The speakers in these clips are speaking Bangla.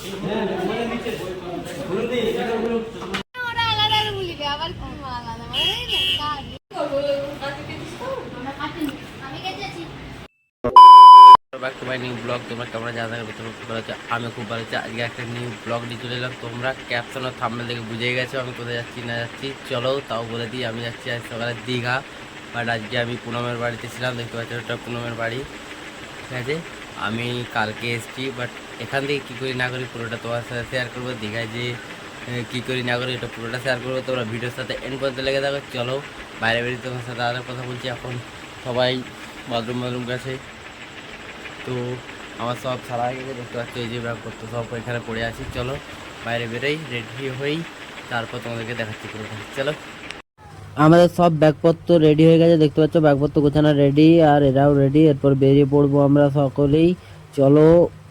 Back to my new blog. তোমরা কেমন জানা থাকবে, তোমরা খুব ভালো আছো, আমি খুব ভালো আছি। আজকে একটা নিউ ব্লগ নিয়ে চলে এলাম। তোমরা ক্যাপশন আর থাম্বনেল দেখে বুঝেই গেছো আমি কোথায় যাচ্ছি না যাচ্ছি। চলো তাও বলে দিই, আমি যাচ্ছি আজ সকালে দীঘা। বাট আজকে আমি পুনমের বাড়িতে ছিলাম, দেখতে পাচ্ছি ওটা পুনমের বাড়ি, ঠিক আছে। আমি কালকে এসেছি, বাট এখান থেকে কী করি না করি পুরোটা তোমার সাথে শেয়ার করবো। দীঘায় যে কী করি না করি এটা পুরোটা শেয়ার করবো। তোমরা ভিডিওর সাথে এন্ড পর্যন্ত লেগে থাকো। চলো বাইরে বেরিয়ে তোমার সাথে আরও কথা বলছি। এখন সবাই বাথরুম গেছে, তো আমার সব সারা হয়ে গেছে, দেখতে পাচ্ছি এই যে ব্যাগপত্র সব এখানে পড়ে আছি। চলো বাইরে বেরোই, রেডি হই, তারপর তোমাদেরকে দেখাচ্ছি পুরোটা। চলো, আমাদের সব ব্যাগপত্র রেডি হয়ে গেছে, দেখতে পাচ্ছ ব্যাগপত্র গোছানো রেডি, আর এরাও রেডি। এরপর বেরিয়ে পড়বো আমরা সকলেই। চলো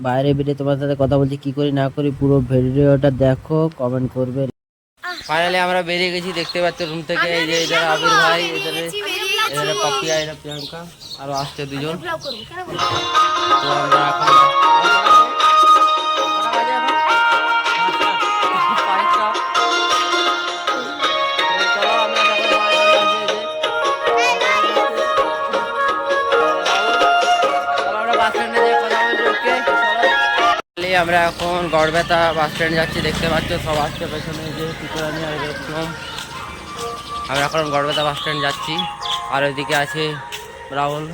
বাইরে বেরিয়ে তোমার সাথে কথা বলছি, কি করি না করি পুরো ভিডিওটা দেখো, কমেন্ট করবে। ফাইনালি আমরা বেরিয়ে গেছি, দেখতে পাচ্ছ রুম থেকে। এই যে এদের আবির ভাই, এদের পাপিয়া, এরা প্রিয়াঙ্কা, আরো আসছে দুজন। তো আমরা এখন আমরা এখন গড়বেতা বাস স্ট্যান্ড যাচ্ছি, দেখতে পাচ্ছ সব আসছে পেছনে, যে টিকরানি আর এরকম। আমরা এখন গড়বেতা বাস স্ট্যান্ড যাচ্ছি, আর ওইদিকে আছে রাহুল।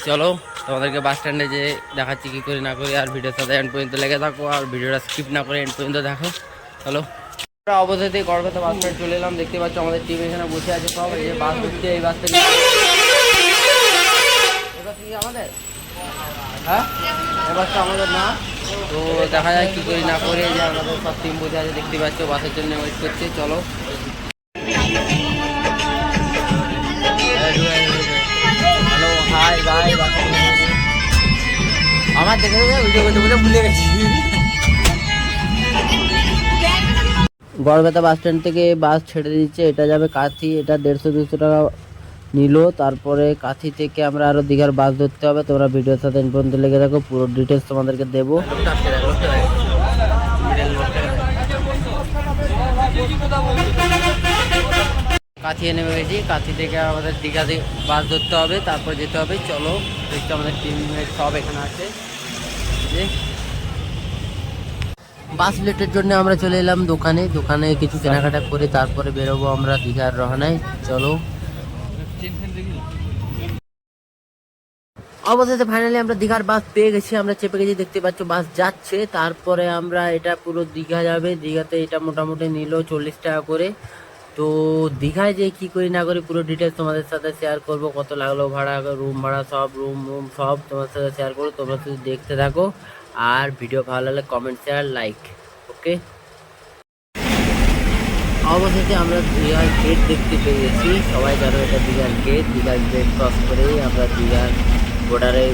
চলো তোমাদেরকে বাস স্ট্যান্ডে যে দেখাচ্ছি কী করি না করি, আর ভিডিওর সাথে এন্ড পর্যন্ত লেগে থাকো, আর ভিডিওটা স্কিপ না করে এন্ড পর্যন্ত দেখো। চলো আমরা অবশ্যই গড়বেতা বাস স্ট্যান্ড চলে এলাম, দেখতে পাচ্ছ আমাদের টিম এখানে বসে আছে সব। এই যে বাস হচ্ছে, এই বাস থেকে আমাদের, হ্যাঁ এ বাসটা আমাদের না। তো দেখা যায় কী করি না করে, যে আমাদের সব টিম বসে আছে, দেখতে পাচ্ছ বাসের জন্য ওয়েট করছে। চলো হ্যালো হাই বাই, আমার দেখে ভিডিও করতে বলে ভুলে গেছি। গড়বেতা বাস স্ট্যান্ড থেকে বাস ছেড়ে দিচ্ছে, এটা যাবে কাঁথি। এটা 150-200 টাকা নিল। তারপরে কাঁথি থেকে আমরা আরও দীঘার বাস ধরতে হবে। তোমরা ভিডিওর সাথে এন্ড পর্যন্ত লেগে থাকো, পুরো ডিটেলস তোমাদেরকে দেবো। কাঁথিয়ে নেমে গেছি, কাঁথি থেকে আমাদের দীঘাতে বাস ধরতে হবে, তারপর যেতে হবে। চলো দেখতে, আমাদের টিমমেট সব এখানে আছে। বাস লেটের জন্য আমরা চলে এলাম দোকানে কিছু কেনাকাটা করে তারপরে বেরোবো আমরা দীঘার রওনায়। চলো অবশেষে ফাইনালি আমরা দীঘার বাস পেয়ে গেছি, আমরা চেপে গেছি, দেখতে পাচ্ছ বাস যাচ্ছে। তারপরে আমরা এটা পুরো দীঘা যাবে। দীঘাতে এটা মোটামুটি নিল 40 টাকা করে। তো দীঘায় যে কী করি না করি পুরো ডিটেলস তোমাদের সাথে শেয়ার করব, কত লাগলো ভাড়া, রুম ভাড়া সব, রুম সব তোমার সাথে শেয়ার করবো। তোমরা শুধু দেখতে থাকো, আর ভিডিও ভালো লাগলে কমেন্ট, শেয়ার, লাইক। ওকে, অবশেষে আমরা দীঘার গেট দেখতে পেয়ে গেছি। সবাই জানো এটা দীঘার গেট ক্রস করেই আমরা দীঘার বর্ডারে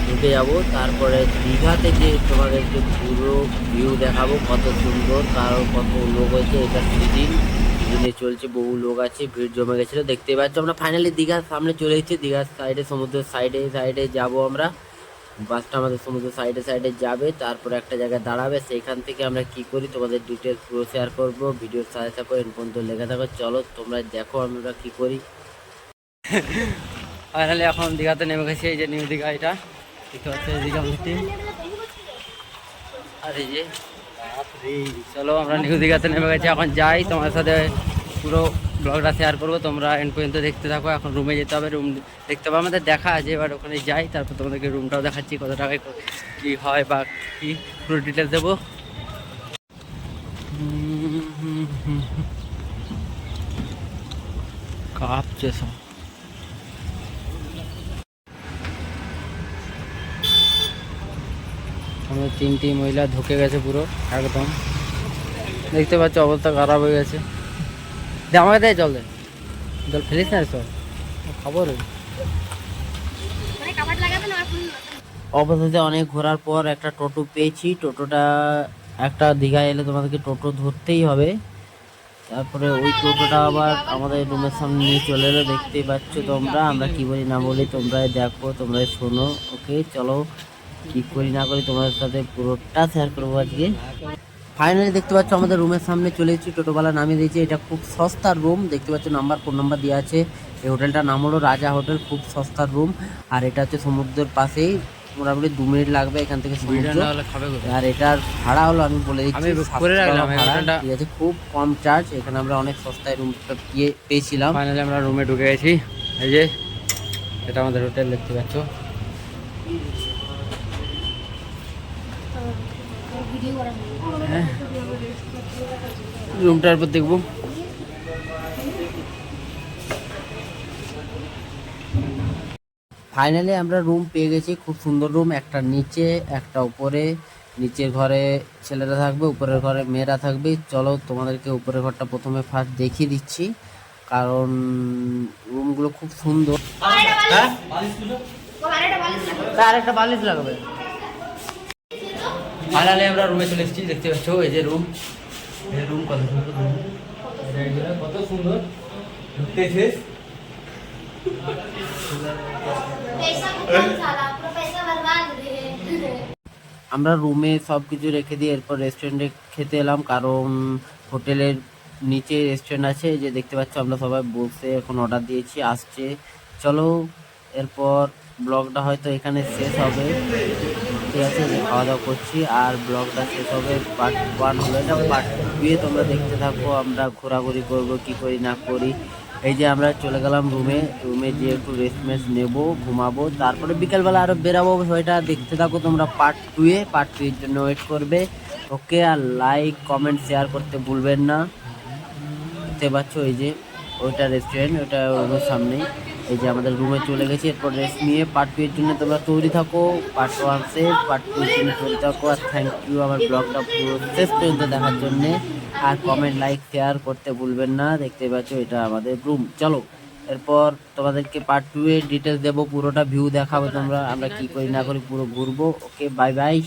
ঢুকে যাব। তারপরে দীঘাতে যে তোমাদেরকে পুরো ভিউ দেখাবো, কত সুন্দর, কারণ কত লোক হয়েছে। এটা সিজনে চলছে, বহু লোক আছে, ভিড় জমে গেছিলো, দেখতে পাচ্ছ। আমরা ফাইনালি দীঘার সামনে চলে এসেছি, দীঘার সাইডে, সমুদ্রের সাইডে যাব আমরা। বাসটা আমাদের সমুদ্রের সাইডে যাবে, তারপরে একটা জায়গায় দাঁড়াবে। সেইখান থেকে আমরা কি করি তোমাদের ডিটেলস পুরো শেয়ার করবো। ভিডিওর সাথে থাকো, এর পর্যন্ত লেগে থাকো। চলো তোমরা দেখো আমরা কি করি। ফাইনালি এখন দীঘাতে নেমে গেছি, এই যে নিউ দীঘা, এটা দেখতে পাচ্ছি দীঘা টিম। আর এই যে চলো আমরা নিউ দীঘাতে নেমে গেছি, এখন যাই, তোমার সাথে পুরো ব্লগটা শেয়ার করবো। তোমরা এন্ড পর্যন্ত দেখতে থাকো। এখন রুমে যেতে হবে, রুম দেখতে হবে, আমাদের দেখা আছে, এবার ওখানে যাই, তারপর তোমাদেরকে রুমটাও দেখাচ্ছি, কত টাকায় কী হয় বা কী পুরো ডিটেলস দেবো। কাঁপছে সব। আমাদের 3টি মহিলা ঢুকে গেছে পুরো একদম, দেখতে পাচ্ছ অবস্থা খারাপ হয়ে গেছে। আমাকে দেয় জল, জল ফেলিস না সব খবর। অবশেষে অনেক ঘোরার পর একটা টোটো পেয়েছি। টোটোটা একটা দীঘা এলে তোমাদেরকে টোটো ধরতেই হবে। তারপরে ওই টোটোটা আবার আমাদের রুমের সামনে নিয়ে চলে এলো, দেখতেই পাচ্ছ তোমরা। আমরা কি বলি না বলি তোমরা দেখো, তোমরা শোনো। ওকে চলো কি করি না করি তোমাদের সাথে পুরোটা শেয়ার করবো আজকে। ফাইনালি দেখতে পাচ্ছ আমাদের রুমের সামনে চলে এসেছি, টোটোওয়ালা নামিয়ে দিয়েছে। এটা খুব সস্তার রুম, দেখতে পাচ্ছ ফোন নাম্বার দেওয়া আছে। এই হোটেলটার নাম হলো রাজা হোটেল, খুব সস্তার রুম। আর এটা হচ্ছে সমুদ্রের পাশেই, মোটামুটি 2 মিনিট লাগবে এখান থেকে সমুদ্র। আর এটার ভাড়া হলো আমি বলে দিচ্ছি 700 টাকা ভাড়া, ঠিক আছে, খুব কম চার্জ। এখানে আমরা অনেক সস্তায় রুমটা পেয়েছিলাম। ফাইনালি আমরা রুমে ঢুকে গেছি। এই যে এটা আমাদের হোটেল, দেখতে পাচ্ছ। রুমটার পর দেখবো। ফাইনালি আমরা রুম পেয়ে গেছি, খুব সুন্দর রুম। একটা নিচে একটা উপরে। নিচের ঘরে ছেলেরা থাকবে, উপরের ঘরে মেয়েরা থাকবে। চলো তোমাদেরকে উপরের ঘরটা প্রথমে ফার্স্ট দেখিয়ে দিচ্ছি, কারণ রুমগুলো খুব সুন্দর। আরেকটা বালিশ লাগবে। ফাইনালি আমরা রুমে চলে এসেছি, দেখতে পাচ্ছ। এই যে রুম, এই রুম কত সুন্দর, কত সুন্দর ঢুকতেছে। আমরা রুমে সব কিছু রেখে দিয়ে এরপর রেস্টুরেন্টে খেতে এলাম, কারণ হোটেলের নিচে রেস্টুরেন্ট আছে। যে দেখতে পাচ্ছ আমরা সবাই বসে এখন অর্ডার দিয়েছি, আসছে। চলো এরপর ব্লগটা হয়তো এখানে শেষ হবে, ঠিক আছে। যে খাওয়া দাওয়া করছি আর ব্লগটা শেষ হবে। পার্ট 1 হলো, এটা পার্ট 2 তোমরা দেখতে থাকো আমরা ঘোরাঘুরি করবো, কি করি না করি। এই যে আমরা চলে গেলাম রুমে গিয়ে একটু রেস্ট নেবো, ঘুমাবো, তারপরে বিকেলবেলা আরো বেরাবো। ওইটা দেখতে থাকো তোমরা পার্ট 2 এর জন্য ওয়েট করবে। ওকে, আর লাইক কমেন্ট শেয়ার করতে ভুলবেন না। দেখতে পাচ্ছ এই যে ওইটা রেস্টুরেন্ট, ওইটা রুমের সামনেই। এই যে আমাদের রুমে চলে গেছি, এরপর রেস্ট নিয়ে পার্ট 2 এর জন্য তোমরা তৈরি থাকো। পার্ট 1 শেষ, পার্ট 2 এর জন্য তৈরি থাকো। আর থ্যাংক ইউ আমার ব্লগটা পুরো শেষ পর্যন্ত দেখার জন্যে। আর কমেন্ট লাইক শেয়ার করতে ভুলবেন না। দেখতে পাচ্ছ এটা আমাদের রুম। চলো এরপর তোমাদেরকে পার্ট 2 এর ডিটেলস দেবো, পুরোটা ভিউ দেখাবো তোমরা, আমরা কি করি না করি পুরো ঘুরবো। ওকে, বাই বাই।